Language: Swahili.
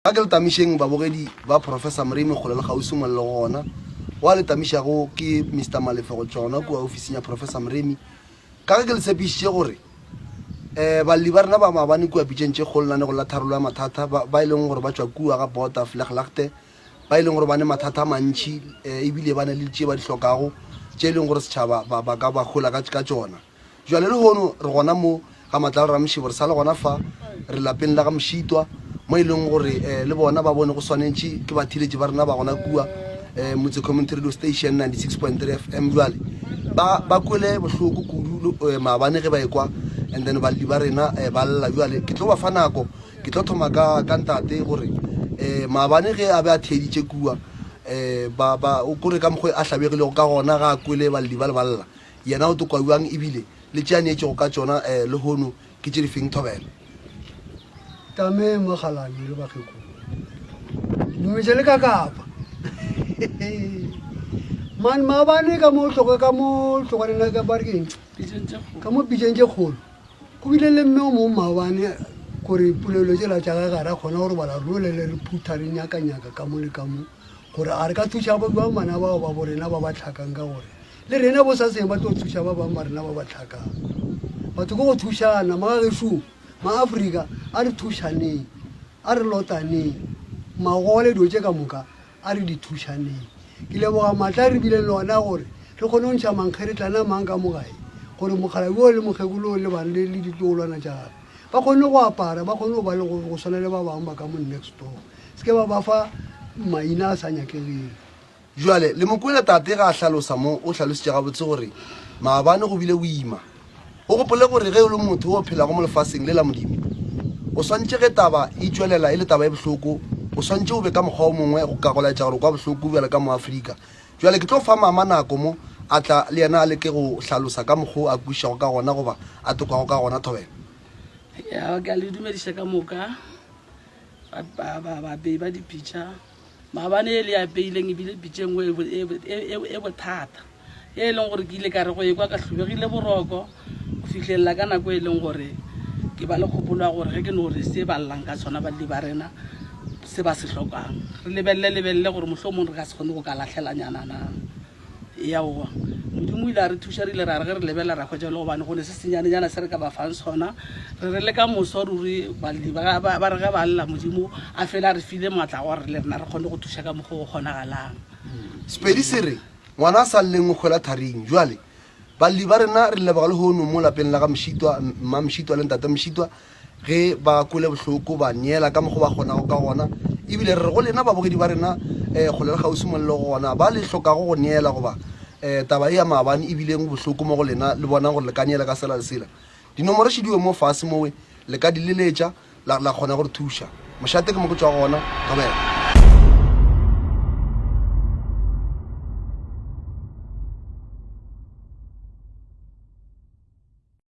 Ga ke le tamisheng babogedi ba Professor Mremi go le gausi mo le gona wa le tamishago ke Mr Malefego tsona kwa ofising ya Professor Mremi ka ke le tshepisitse gore balli ba rena ba mabane kwa pitšentše go lane go la tharolo ya mathata ba ileng gore ba tswa kua ga bota Vlieglagte ba ileng gore ba ne mathata mantši ebile ba ne le tše ba di hlokago tše ileng gore setšhaba ba ka ba gola ka tsona jwale le hono re gona mo ga matla ra mšhibo re sa le gona fa re lapeng la ga Mšitwa mo ileng gore le bona ba bone go swanetše ke ba thiletše ba rena ba gona kua motse community radio station 96.3 FM jwale ba kwele bohloko kudu maabane ge ba ekwa and then balli ba rena ba lla jwale ke tlo ba fa nako ke tlo thoma ka ntate gore maabane ge a be a theditše kua ba o kore ka mokgwe a hlabegilego ka gona ga a kwele balli ba le balla yena o tokwabuang ebile le tšeanetše go ka tsona le hono ke tše di feng thobelo tame mogalane le bakgeko dumetše le ka kapa man maabane ka mo tloganela ka barkeng ka mo pitšeng tše kgolo go bile le mme o mo maabane gore polelo tše la tša gagare a kgona gore bala rolele le phutha re nyaka-nyaka ka mo le ka mo gore a re ka thuša ba mana bao ba borena ba ba tlhakang ka gore le rena bo sa seng ba tlo thuša ba bang ba rena ba ba tlhakang batho ko go thušana magagešong maAfrika a re thušaneng a re lotaneng magole dilo tše ka moka a re di thušaneng ke leboga maatla re bile le ona gore re kgone go ntšha mankgeretlana mang ka mogae gore mogalabi o le mokgekolo le bane le ditloolwana tša gape ba kgone go apara ba kgone go ba le go swana le ba bangwe ba ka mo next door se ke ba fa maina a sa nyakegile jwale le mokwele tate ga a hlalosa mo o hlalositše gabotse gore maabane go bile boima o gopole gore ge o le motho o phelago mo lefaseng le la modimo o swantše ge taba e tšwelela e le taba e bohloko o swantše o be ka mokgwa o mongwe go ka go laetša gore kwa bohloko bjale ka mo Afrika jwale ke tlo fa mama nako mo a tla le yena a leke go hlalosa ka mokgwa a kwišago ka gona goba a tokwago ka gona thobelo ya ka le dumediša ka moka ba be ba dipitša maabane le a peileng ebile pitše ngwe e bothata e leng gore ke ile ka re go ekwa ka hlobegile boroko go fitlhelela ka nako e leng gore ke ba le kgopolo gore ge ke no re se ba llang ka tsona balli ba rena se ba se hlokang re lebelele gore mohlomong re ka se kgone go ka latlhelanyanana yaowa modimo ile a re thuša rile ra re ge re lebela ra kgwetša le gobane gone se senyanejana se re ka ba fang sona re le ka moso ruri balli ba re ge ba lla modimo a fela re file maatla gore le rena re kgone go thuša ka mokgwa go kgonagalang Sepedi se re ngwana a sa lleng o kgwela tharing jwale balli ba rena re leboga le hono mo lapeng la ga Mšitwa mma Mšitwa le ntate Mšitwa ge ba kwele bohloko ba neela ka mokgwa ba kgonago ka gona ebile re go lena babogedi ba rena go le gausi mo le gona ba le hlokago go neela goba taba e ya maabane ebileng bohloko mo go lena le bona gore le ka neela ka sela le sela dinomoro še diwe mo fase mowe le ka di leletša la kgona gore thuša mošate ke mo ke tswa gona thobela